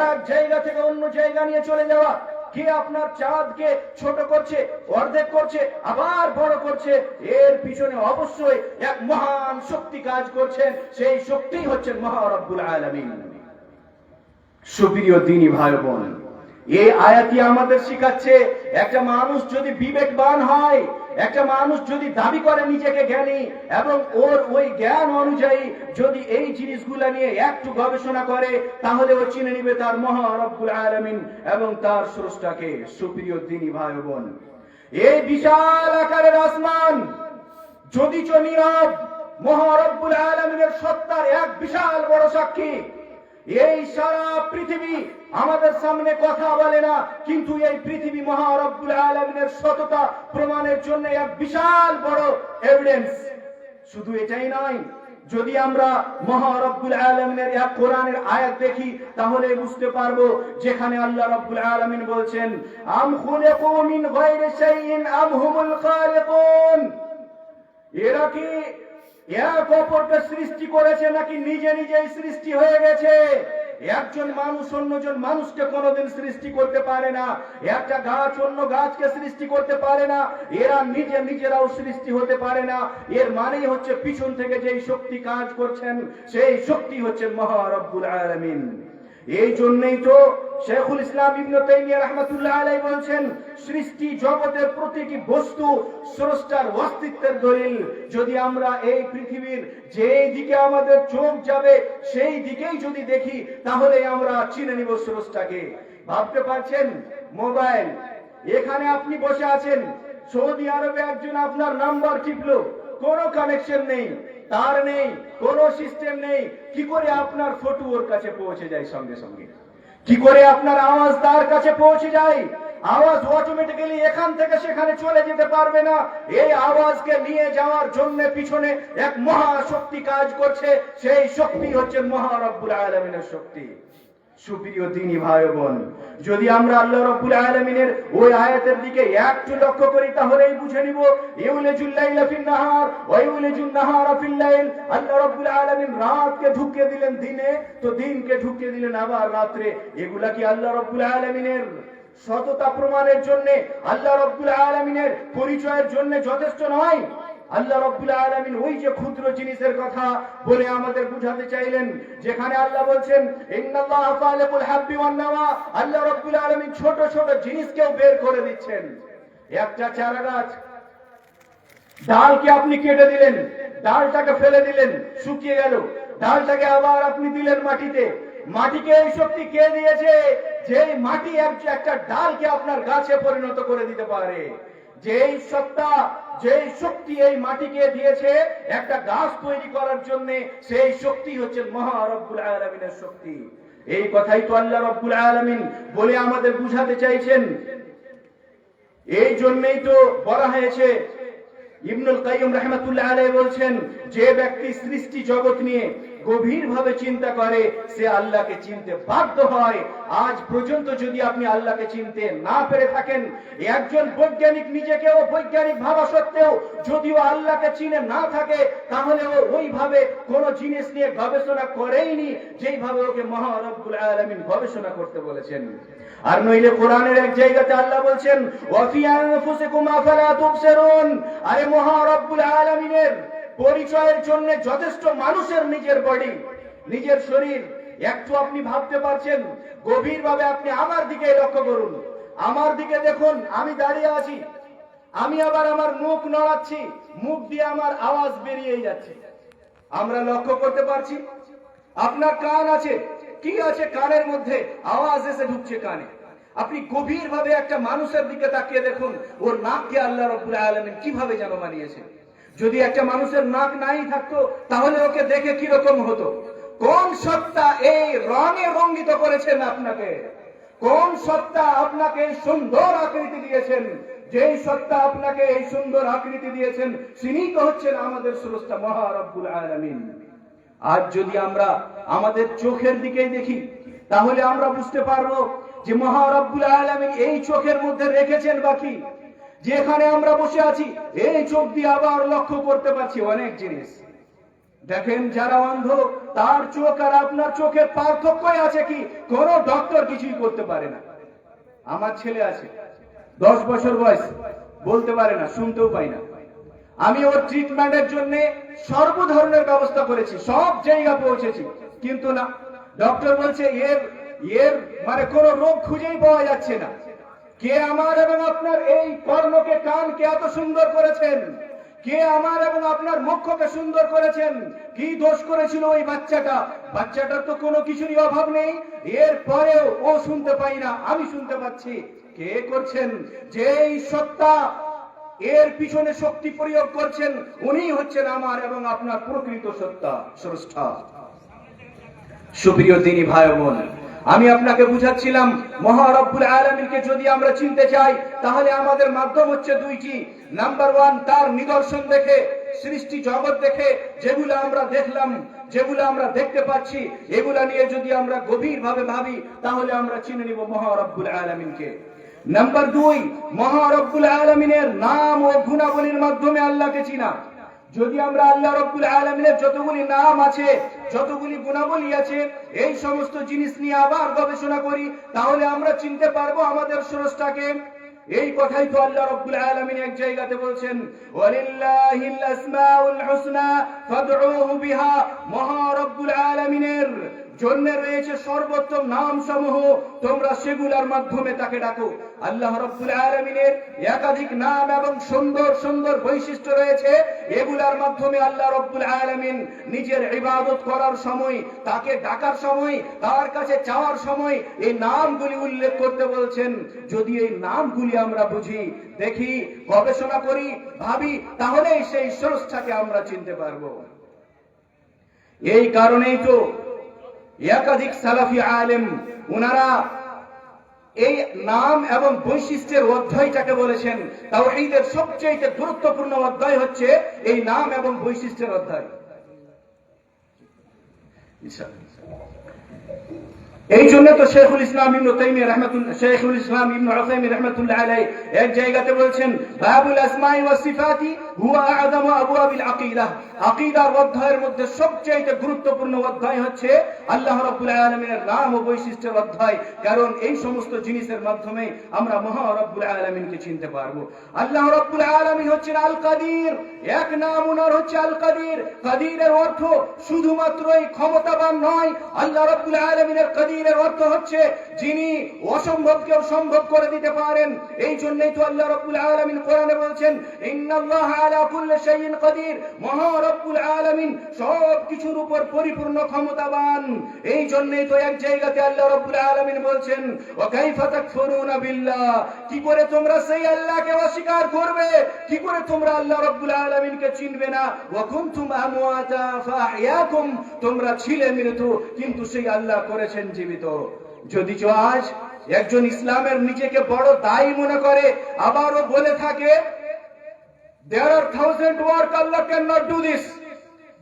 A: এক জায়গা থেকে অন্য জায়গা নিয়ে চলে যাওয়া, কে আপনার চাঁদকে ছোট করছে, অর্ধেক করছে, আবার বড় করছে? এর পিছনে অবশ্যই এক মহান শক্তি কাজ করছেন, সেই শক্তি হচ্ছেন মহা রব্বুল আলামিন। সুপ্রিয় দ্বীনি ভাই বোন, এই আয়াতটি আমাদের শিখাচ্ছে, একটা মানুষ যদি বিবেকবান হয়, একটা মানুষ যদি দাবি করে নিজেকে জ্ঞানী এবং ওর ওই জ্ঞান অনুযায়ী যদি এই জিনিসগুলা নিয়ে একটু গবেষণা করে, তাহলে ও চিনে নিবে তার মহা রব্বুল আলামিন এবং তার স্রষ্টাকে। সুপ্রিয় দ্বীনি ভাই বোন, এই বিশাল আকারের আসমান যদি নীরব, মহা রব্বুল আলামিনের সত্তার এক বিশাল বড় সাক্ষী। এই সারা পৃথিবী আমাদের সামনে কথা বলে না, কিন্তু এই পৃথিবী মহা রব্বুল আলামিনের সততা প্রমাণের জন্য এক বিশাল বড় এভিডেন্স। শুধু এটাই নয়, যদি আমরা মহা রব্বুল আলামিনের এক কোরআনের আয়াত দেখি, তাহলে বুঝতে পারবো, যেখানে আল্লাহ রব্বুল আলামিন বলছেন, আম খুলিকু মিন গায়রি শাইইন আম হুমুল খালিকুন, এরা কি এক অপরকে সৃষ্টি করেছে নাকি নিজে নিজেই সৃষ্টি হয়ে গেছে? একজন মানুষ অন্যজন মানুষকে কোনোদিন সৃষ্টি করতে পারে না, একটা গাছ অন্য গাছকে সৃষ্টি করতে পারে না, এরা নিজেরাও সৃষ্টি হতে পারে না। এর মানেই হচ্ছে পিছন থেকে যেই শক্তি কাজ করছেন, সেই শক্তি হচ্ছে মহা রব্বুল আলামিন। এই জন্যই তো শেখুল ইসলাম ইবনে তাইমিয়া রাহমাতুল্লাহ আলাইহি বলছেন, সৃষ্টি জগতের প্রতিটি বস্তু স্রষ্টার অস্তিত্বের দলিল। যদি আমরা এই পৃথিবীর যেই দিকে আমাদের চোখ যাবে, সেই দিকেই যদি দেখি, তাহলে আমরা চিনে নিব স্রষ্টাকে। ভাবতে পারছেন, মোবাইল, এখানে আপনি বসে আছেন, সৌদি আরবে একজন আপনার নাম্বার টিপলো, কোনো কানেকশন নেই, তার নেই, কোনো সিস্টেম নেই, কি করে আপনার ফটো ওর কাছে পৌঁছে যায় সঙ্গে সঙ্গে? কি করে আপনার আওয়াজ তার কাছে পৌঁছে যায়? আওয়াজ অটোমেটিক্যালি এখান থেকে সেখানে চলে যেতে পারবে না। এই আওয়াজকে নিয়ে যাওয়ার জন্য পিছনে এক মহা শক্তি কাজ করছে, সেই শক্তি হচ্ছে মহা রব্বুল আলামিনের শক্তি। সুপ্রিয় দ্বীনী ভাই বোন, যদি আমরা আল্লাহ রাব্বুল আলামিনের ওই আয়াতের দিকে একটু লক্ষ্য করি তাহলেই বুঝে নিব ইউলিজুল লাইলা ফিন নাহার ওয়া ইউলিজুন নাহারা ফিল লাইল। আল্লাহ রাব্বুল আলামিন রাতকে ঢুকিয়ে দিলেন দিনে, তো দিনকে ঢুকিয়ে দিলেন আবার রাত্রে। এগুলা কি আল্লাহ রাব্বুল আলামিনের সততা প্রমাণের জন্য, আল্লাহ রাব্বুল আলামিনের পরিচয়ের জন্য যথেষ্ট নয়? আল্লাহ রাব্বুল আলামিন ওই যে ক্ষুদ্র জিনিসের কথা বলে আমাদের বুঝাতে চাইলেন, যেখানে আল্লাহ বলছেন ইন্নাল্লাহা ফালিকুল হাব্বি ওয়ান নাওয়া, আল্লাহ রাব্বুল আলামিন ছোট ছোট জিনিসকেও বের করে দিচ্ছেন। একটা চারা গাছ, ডালকে আপনি কেটে দিলেন, ডালটাকে ফেলে দিলেন, শুকিয়ে গেল, ডালটাকে আবার আপনি দিলেন মাটিতে। মাটিকে এই শক্তি কে দিয়েছে? যে মাটি একটা ডালকে আপনার গাছে পরিণত করে দিতে পারে। যেই সত্তা, যেই শক্তি এই মাটিকে দিয়েছে একটা গাছ তৈরি করার জন্য, সেই শক্তি হচ্ছে মহা রব্বুল আলামিনের শক্তি। এই কথাই তো আল্লাহ রব্বুল আলামিন বলে আমাদের বুঝাতে চাইছেন। এই জন্যই তো বলা হয়েছে, ইবনুল কাইয়্যিম রাহমাতুল্লাহ আলাইহি বলছেন, যে ব্যক্তি সৃষ্টি জগৎ নিয়ে গভীরভাবে চিন্তা করে সে আল্লাহকে চিনতে বাধ্য হয়। আজ পর্যন্ত যদি আপনি আল্লাহকে চিনতে না পেরে থাকেন, একজন বৈজ্ঞানিক নিজেকেও বৈজ্ঞানিক ভাবা সত্ত্বেও যদিও আল্লাহকে চিনে না থাকে, তাহলে ও ওইভাবে কোন জিনিস নিয়ে গবেষণা করেইনি যেইভাবে ওকে মহা রব্বুল আলামিন গবেষণা করতে বলেছেন। আর নইলে কোরআনের এক জায়গাতে আল্লাহ বলছেন ওয়া ফি আনফুসিকুম আফালা তুবসিরুন। আরে মহা রব্বুল আলামিনের পরিচয়ের জন্য যথেষ্ট মানুষের নিজের বডি, নিজের শরীর। একটু আপনি ভাবতে পারছেন? গভীরভাবে আপনি আমার দিকে লক্ষ্য করুন, আমার দিকে দেখুন। আমি দাঁড়িয়ে আছি, আমি আবার আমার মুখ নড়াচ্ছি, মুখ দিয়ে আমার আওয়াজ বেরিয়ে যাচ্ছে। আমরা লক্ষ্য করতে পারছি। আপনার কান আছে, কি আছে কানের মধ্যে? আওয়াজ এসে ঢুকছে কানে। আপনি গভীরভাবে একটা মানুষের দিকে তাকিয়ে দেখুন, ওর নাককে আল্লাহ রাব্বুল আলামিন কিভাবে যেন বানিয়েছে। যদি একটা মানুষের নাক নাই থাকতো তাহলে ওকে দেখে কি রকম হতো? কোন সত্তা এই রঙে রঙ্গিত করেছেন আপনাকে? কোন সত্তা আপনাকে এই সুন্দর আকৃতি দিয়েছেন? যেই সত্তা আপনাকে এই সুন্দর আকৃতি দিয়েছেন তিনি তো হচ্ছেন আমাদের স্রষ্টা মহা রব্বুল আলামিন। আজ যদি আমরা আমাদের চোখের দিকে দেখি তাহলে আমরা বুঝতে পারবো যে মহা রব্বুল আলামিন এই চোখের মধ্যে রেখেছেন বাকি। যেখানে আমরা বসে আছি এই চোখ দিয়ে আবার লক্ষ্য করতে পারছি অনেক জিনিস। দেখেন, যারা অন্ধ তার চোখ আর আপনার চোখের পার্থক্য আছে কি? কোন ডক্টর কিছুই করতে পারে না। আমার ছেলে আছে, 10 বছর বয়স, বলতে পারে না, শুনতেও পাই না। আমি ওর ট্রিটমেন্টের জন্য সর্ব ধরনের ব্যবস্থা করেছি, সব জায়গা পৌঁছেছি, কিন্তু না, ডক্টর বলছে এর মানে কোন রোগ খুঁজেই পাওয়া যাচ্ছে না। কে আমার এবং আপনার এই কর্ণকে, কানকে এত সুন্দর করেছেন? কে আমার এবং আপনার মুখকে সুন্দর করেছেন? কি দোষ করেছিল ওই বাচ্চাটা? বাচ্চাটার তো কোনো কিছুরই অভাব নেই, এর পরেও ও শুনতে পাই না, আমি শুনতে পাচ্ছি। কে করছেন? যেই সত্তা এর পিছনে শক্তি প্রয়োগ করছেন উনি হচ্ছেন আমার এবং আপনার প্রকৃত সত্তা, স্রষ্টা। সুপ্রিয় দ্বীনী ভাই বোন, আমি আপনাকে বুঝাচ্ছিলাম মহা রব্বুল আলামিনকে যদি আমরা চিনতে চাই তাহলে আমাদের মাধ্যম হচ্ছে দুইটি। নাম্বার 1, তার নিদর্শন দেখে, সৃষ্টি জগৎ দেখে যেগুলো আমরা দেখলাম, যেগুলো আমরা দেখতে পাচ্ছি, এগুলা নিয়ে যদি আমরা গভীরভাবে ভাবি তাহলে আমরা চিনে নিব মহা রব্বুল আলামিনকে। নাম্বার 2, মহা রব্বুল আলামিনের নাম ও গুণাবলীর মাধ্যমে আল্লাহকে চিনা। যদি আমরা আল্লাহ রাব্বুল আলামিনের যতগুলি নাম আছে, যতগুলি গুণাবলী আছে, এই সমস্ত জিনিস নিয়ে আবার গবেষণা করি তাহলে আমরা চিনতে পারবো আমাদের স্রষ্টাকে। এই কথাই তো আল্লাহ রাব্বুল আলামিন এক জায়গাতে বলছেন ওয়ালিল্লাহিল আসমাউল হুসনা ফাদউহু বিহা। মহা রব্বুল আলামিনের জন্য রয়েছে সর্বোত্তম নাম সমূহ, তোমরা সেগুলোর মাধ্যমে তাকে ডাকো। আল্লাহ রাব্বুল আলামিনের একাধিক নাম এবং সুন্দর সুন্দর বৈশিষ্ট্য রয়েছে, এগুলার মাধ্যমে আল্লাহ রাব্বুল আলামিন নিজের ইবাদত করার সময়, তাকে ডাকার সময়, তার কাছে চাওয়ার সময় এই নামগুলি উল্লেখ করতে বলছেন। যদি এই নামগুলি আমরা বুঝি, দেখি, গবেষণা করি, ভাবি, তাহলেই সেই স্রষ্টাকে আমরা চিনতে পারবো। এই কারণেই তো একাধিক সালাফি আলেম ওনারা এই নাম এবং বৈশিষ্ট্যের অধ্যায়টাকে বলেছেন তাওহীদের সবচেয়ে গুরুত্বপূর্ণ অধ্যায় হচ্ছে এই নাম এবং বৈশিষ্ট্যের অধ্যায়। এই জন্য তো শেখুল ইসলাম ইবনে তাইমিয়া রাহমাতুল্লাহ শেখুল ইসলাম ইবনে উসাইমিন রাহমাতুল্লাহ আলাইহি এক জায়গাতে বলেছেন বাবুল আসমাই ওয়াস সিফাতি হুয়া আ'যামু আবওয়াবিল আকীদা, আকীদার অধ্যায়ের মধ্যে সবচেয়ে গুরুত্বপূর্ণ অধ্যায় হচ্ছে আল্লাহ রাব্বুল আলামিনের নাম ও বৈশিষ্ট্যের অধ্যায়। কারণ এই সমস্ত জিনিসের মাধ্যমে আমরা মহা রব্বুল আলামিনকে চিনতে পারবো। আল্লাহ রাব্বুল আলামিন হচ্ছেন আল কাদির, এক নাম ওনার হচ্ছে আল কাদির। কাদিরের অর্থ শুধুমাত্রই ক্ষমতাবান নয়, আল্লাহ রাব্বুল আলামিনের কাদিরের অর্থ হচ্ছে যিনি অসম্ভবকেও সম্ভব করে দিতে পারেন। এই জন্যই তো আল্লাহ রাব্বুল আলামিন কোরআনে বলছেন ইন্নাল্লাহা আলা কুল্লি শাইইন কাদির, মহা রব্বুল আলামিন সব কিছুর উপর পরিপূর্ণ ক্ষমতাবান। এই জন্যই তো এক জায়গাতে আল্লাহ রাব্বুল আলামিন বলছেন ওয়া কাইফা তাকফুরুনা বিল্লাহ, কি করে তোমরা সেই আল্লাহকে অস্বীকার করবে, কি করে তোমরা আল্লাহ রাব্বুল আলামিনকে চিনবে না। ওয়া কুনতুম আমওয়াতা ফাহইয়াকুম, তোমরা ছিলে মৃত কিন্তু সেই আল্লাহ করেছেন জীবিত। যদি আজ একজন ইসলামের নিজেকে বড় দায়ী মনে করে, আবারও বলে থাকে there are 1000 work Allah cannot do this,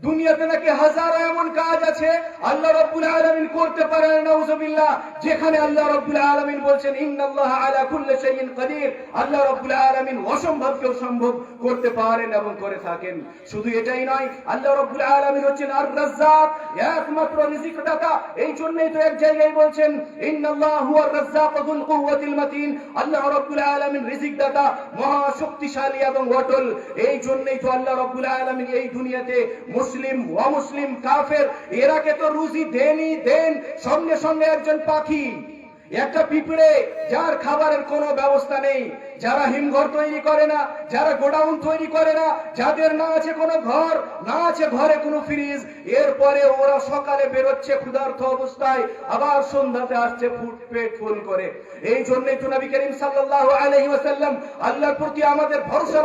A: দুনিয়াতে নাকি হাজারো এমন কাজ আছে আল্লাহ রাব্বুল আলামিন করতে পারেন নাউজুবিল্লাহ, যেখানে আল্লাহ রাব্বুল আলামিন বলছেন ইন্নাল্লাহা আলা কুল্লি শাইইন কাদির, আল্লাহ রাব্বুল আলামিন অসম্ভবকেও সম্ভব করতে পারেন এবং করে থাকেন। শুধু এটাই নয়, আল্লাহ রাব্বুল আলামিন হচ্ছেন আর রাজ্জাক, একমাত্র রিজিক দাতা। এই জন্যই তো এক জায়গায় বলছেন ইন্নাল্লাহু হুয়ার রাজ্জাক যুল কুওয়াতিল মাতিন, আল্লাহ রাব্বুল আলামিন রিজিক দাতা, মহা শক্তিশালী এবং অটল। এই জন্যই তো আল্লাহ রাব্বুল আলামিন এই দুনিয়াতে মুসলিম অমুসলিম কাফের এরাকে তো রুজি দেনই দেন। সঙ্গে সঙ্গে একজন পাখি, একটা পিঁপড়ে যার খাবারের কোনো ব্যবস্থা নেই, যারা হিমঘর তৈরি করে না, যারা গোডাউন তৈরি করে না, যাদের না আছে কোনো ঘর, না আছে ঘরে কোনো ফ্রিজ, এরপরে ওরা সকালে বেরোচ্ছে ক্ষুধার্ত অবস্থায়, আবার সন্ধ্যাতে আসছে পেট ফুল করে। এই জন্যই তো নবী করিম সাল্লাল্লাহু আলাইহি ওয়াসাল্লাম আল্লাহর প্রতি আমাদের ভরসা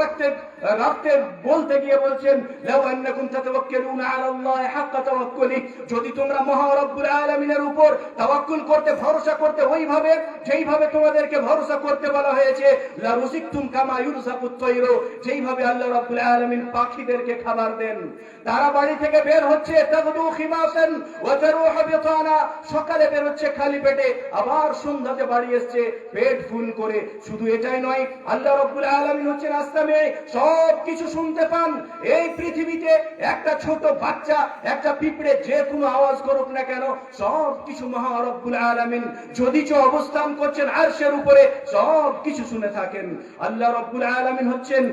A: রাখতে বলতে গিয়ে বলছেন লাউ আন্নাকুম তাতাওয়াক্কালুনা আলাল্লাহি হাক্কা তাওয়াক্কুলি, যদি তোমরা মহা রব্বুল আলামিনের উপর তাওয়াক্কুল করতে, ভরসা করতে ওইভাবে যেইভাবে তোমাদেরকে ভরসা করতে বলা হয়েছে, লা রুজিকতুম কামা ইউরযাকুত তায়রু, যেইভাবে আল্লাহ রাব্বুল আলামিন পাখিদেরকে খাবার দেন। তারা বাড়ি থেকে বের হচ্ছে তাগদু খিমাসান ওয়া তারুহু বিতানা, সকালে বের হচ্ছে খালি পেটে, আবার সন্ধ্যাতে বাড়ি আসছে পেট ফুল করে। শুধু এটাই নয়, আল্লাহ রাব্বুল আলামিন হচ্ছেন আসমানে সব কিছু শুনতে পান। এই পৃথিবীতে একটা ছোট বাচ্চা, একটা পিঁপড়ে যে কোনো আওয়াজ করুক না কেন, সব কিছু মহা রব্বুল আলামিন যদি অবস্থান করছেন আরশের উপরে, সব কিছু শুনে থাকেন। আল্লাহ রাব্বুল আলামিন হচ্ছেন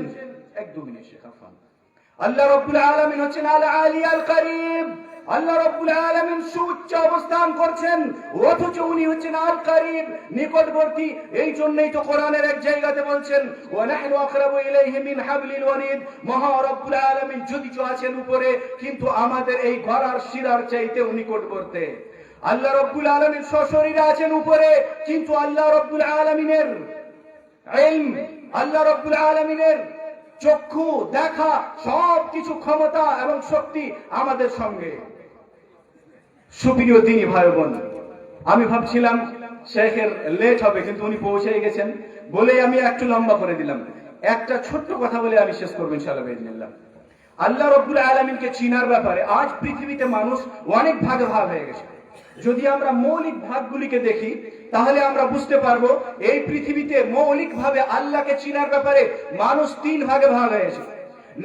A: আল্লাহ রাব্বুল আলামিন হচ্ছেন আল আলী আল করিম, আল্লাহ রাব্বুল আলামিন সুউচ্চ অবস্থান করছেন, অথচ উনি হচ্ছেন আল করিম, নিকটবর্তী। এই জন্যই তো কোরআনের এক জায়গাতে বলছেন ওয়া নাহনু আকরাবু ইলাইহি মিন হাবলিল ওয়ারিদ, মহা রব্বুল আলামিন যদি আছেন উপরে, কিন্তু আমাদের এই গলার শিরার চাইতেও নিকটবর্তী। আল্লাহ রাব্বুল আলামিন সশরীরে আছেন উপরে, কিন্তু আল্লাহ রাব্বুল আলামিনের ইলম, আল্লাহ রাব্বুল আলামিনের চক্ষু দেখা, সব কিছু ক্ষমতা এবং শক্তি আমাদের সঙ্গে। সুপ্রিয় দিনী ভাই বোন, আমি ভাবছিলাম শেখের লেট হবে, কিন্তু উনি পৌঁছে গেছেন বলেই আমি একটু লম্বা করে দিলাম। একটা ছোট্ট কথা বলে আমি শেষ করবো ইনশাআল্লাহ বিইজনিল্লাহ। আল্লাহ রাব্বুল আলামিনকে চিনার ব্যাপারে আজ পৃথিবীতে মানুষ অনেক ভাগে ভাগ হয়ে গেছে। যদি আমরা মৌলিক ভাগগুলিকে দেখি, তাহলে আমরা বুঝতে পারবো এই পৃথিবীতে মৌলিক ভাবে আল্লাহকে চিনার ব্যাপারে মানুষ 3 ভাগে ভাগ হয়েছে।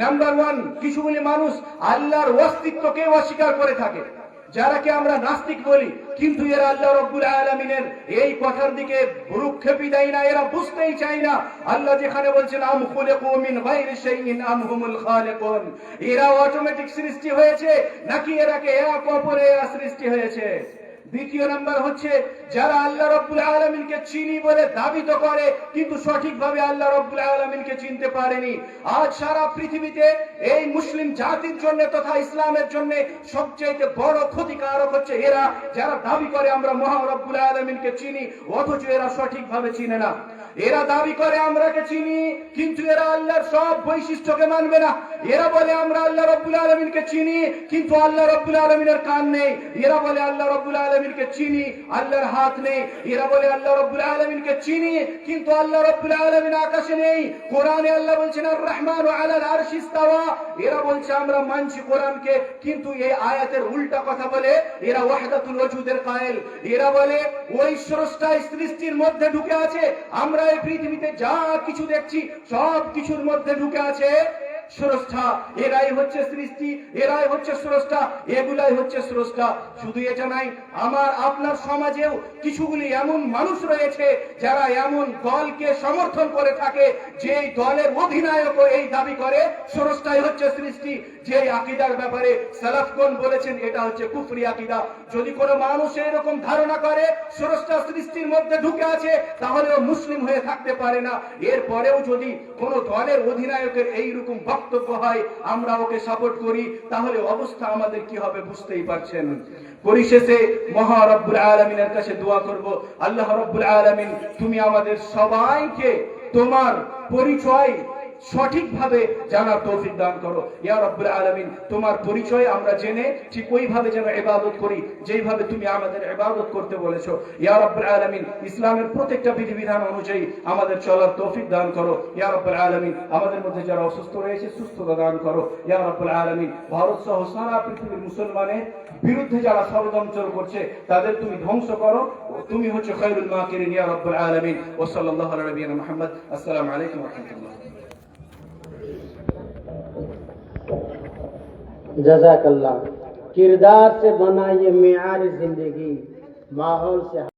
A: নাম্বার 1, কিছুগুলি মানুষ আল্লাহর অস্তিত্বকে অস্বীকার করে থাকে, যারাকে আমরা নাস্তিক বলি, কিন্তু এরা আল্লাহ রাব্বুল আলামিনের এই কথার দিকে ভ্রুক্ষেপই দেয় না, এরা বুঝতেই চায় না। আল্লাহ যেখানে বলছেন আম খুলিকু মিন গায়রি শাইইন আম হুমুল খালিকুন, এরা অটোমেটিক সৃষ্টি হয়েছে নাকি এরাকে এক অপরে সৃষ্টি হয়েছে। দ্বিতীয় নাম্বার হচ্ছে যারা আল্লাহ রাব্বুল আলামিনকে চিনি বলে দাবি তো করে, কিন্তু সঠিকভাবে আল্লাহ রাব্বুল আলামিনকে চিনতে পারেনি। আজ সারা পৃথিবীতে এই মুসলিম জাতির জন্য তথা ইসলামের জন্য সবচেয়ে বড় ক্ষতিকারক হচ্ছে এরা, যারা দাবি করে আমরা মহা রাব্বুল আলামিনকে চিনি, অথচ এরা সঠিকভাবে চিনে না। এরা দাবি করে আমরাকে চিনি, কিন্তু এরা আল্লাহর সব বৈশিষ্ট্যকে মানবে না। এরা বলে আমরা আল্লাহ রাব্বুল আলামিনকে চিনি, কিন্তু আল্লাহ রাব্বুল আলামিনের কান নেই। এরা বলে আল্লাহ রাব্বুল আলামিন আলামিনকে চিনি, আল্লাহর হাত নেই। এরা বলে আল্লাহ রাব্বুল আলামিনকে চিনি, কিন্তু আল্লাহ রাব্বুল আলামিন আকাশে নেই। কোরআনে আল্লাহ বলছেন আর রহমানু আলাল আরশি ইস্তাওয়া। এরা বলছে আমরা মানছি কোরআনকে, কিন্তু এই আয়াতের উল্টা কথা বলে। এরা ওয়াহদাতুল ওজুদের কায়েল। এরা বলে ওই স্রষ্টা সৃষ্টির মধ্যে ঢুকে আছে। আমরা এই পৃথিবীতে যা কিছু দেখছি সব কিছুর মধ্যে ঢুকে আছে স্রষ্টা। এরাই হচ্ছে সৃষ্টি, এরাই হচ্ছে স্রষ্টা, এগুলাই হচ্ছে স্রষ্টা। শুধু এটা নাই, আমার আপনার সমাজেও কিছুগুলি এমন মানুষ রয়েছে যারা এমন দলকে সমর্থন করে থাকে, যে দলের অধিনায়ক এই দাবি করে স্রষ্টাই হচ্ছে সৃষ্টি। যে আকীদার ব্যাপারে সালাফগণ বলেছেন এটা হচ্ছে কুফরি আকীদা। যদি কোনো মানুষ এরকম ধারণা করে স্রষ্টা সৃষ্টির মধ্যে ঢুকে আছে, তাহলে ও মুসলিম হয়ে থাকতে পারে না। এরপরেও যদি কোন দলের অধিনায়কের এইরকম বক্তব্য হয়, আমরা ওকে সাপোর্ট করি, তাহলে অবস্থা আমাদের কি হবে বুঝতেই পারছেন। পরিশেষে মহা রব্বুল আলামিনের কাছে দোয়া করব, আল্লাহ রব্বুল আলামিন তুমি আমাদের সবাইকে তোমার পরিচয় সঠিকভাবে জানার তৌফিক দান করো। ইয়া রব্বুল আলামিন, তোমার পরিচয় আমরা জেনে ঠিক ওইভাবে যেন ইবাদত করি যেইভাবে তুমি আমাদের ইবাদত করতে বলেছো। ইয়া রব্বুল আলামিন, ইসলামের প্রত্যেকটা বিধিবিধান অনুযায়ী আমাদের চলার তৌফিক দান করো। ইয়া রব্বুল আলামিন, আমাদের মধ্যে যারা অসুস্থ রয়েছে সুস্থতা দান করো। ইয়া রব্বুল আলামিন, ভারত সহ সারা পৃথিবীর মুসলমানের বিরুদ্ধে যারা ষড়যন্ত্র করছে তাদের তুমি ধ্বংস করো। তুমি হচ্ছে খায়রুল মাকিরিন। ইয়া রব্বুল আলামিন, ওয়া সাল্লাল্লাহু আলা নবিয়িনা মুহাম্মদ। আসসালামু আলাইকুম ওয়া রাহমাতুল্লাহ।
B: जज़ाकल्लाह। किरदार से बना ये मियार जिंदगी, माहौल से